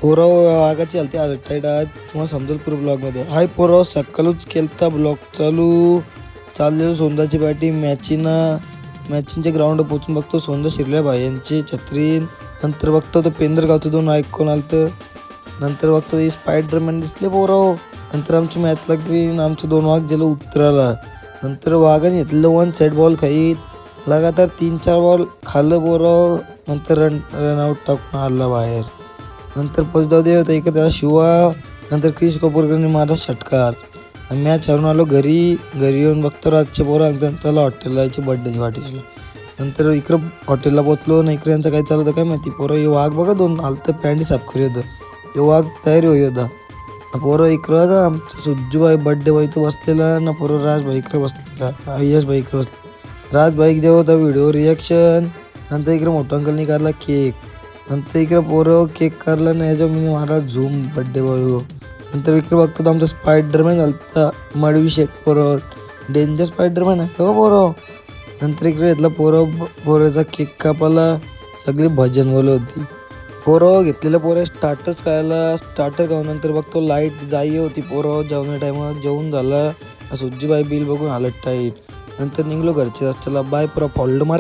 पोराव वाघाची हलती टाईट आज तुम्हाला समजलपूर ब्लॉगमध्ये. हाय पोराव, सकाळूच केलता ब्लॉग चाललेलो सोंदाची पाठी मॅचिंगच्या ग्राउंड पोचून बघतो सोंदा शिरल्या भाई छत्रीन. नंतर बघतो तो पेंदरगावचं 2 ऐकून आलतं. नंतर बघतो स्पायडरमॅन दिसले पोराव. नंतर आमची मॅच लागली, आमचं 2 वाघ गेलं उतराला. नंतर वाघाने घेतलं 1 साईड बॉल खाईत लगातार 3-4 बॉल खाल्लं पोराव. नंतर रन आउट टाकून आला बाहेर. नंतर पोचदाव होता इकडे त्याला शिवा. नंतर क्रिश कपूरकरने मारला षटकार. मॅच हरून आलो घरी येऊन बघतो रातचे पोरं चला हॉटेलला यायची बड्डेची वाटेला. नंतर इकडं हॉटेलला पोचलो ना. इकडे यांचं काय चालू होतं काय माहिती. पोरं हे वाघ बघा 2 आलतं पॅन्ट साफ करी होतं. हे वाघ तयारी होई होता. पोरं इकडं का आमचं सुज्जूबाई बड्डे बाई तो बसलेला ना. पोरं राजभाई इकडे बसलेला, यशभाई इकडे बसले. राजभाई जेव्हा होता व्हिडिओ रिॲक्शन. नंतर इकडे मोठा अंकलनी काढला केक. नंतर इकडे पोरं केक काढला ना. याच्या मी मारला झूम बड्डे बॉय. नंतर इकडे बघतो तर आमचा स्पायडरमॅन घालता मडवी शेट पोरं डेंजर स्पायडरमॅन आहे हो पोरं. नंतर इकडे घेतला पोराचा केक कापाला. सगळी भजन बोल होती. पोरं घेतलेलं पोरं स्टार्टर खाऊन. नंतर बघतो लाईट जाई होती. पोरं जेवणा टायमात जेवून झालं. सुज्जीबाई बिल बघून हालत टाईट. नंतर निघलो घरचे रस्त्याला. बाय पोरं फॉल्ड मारा.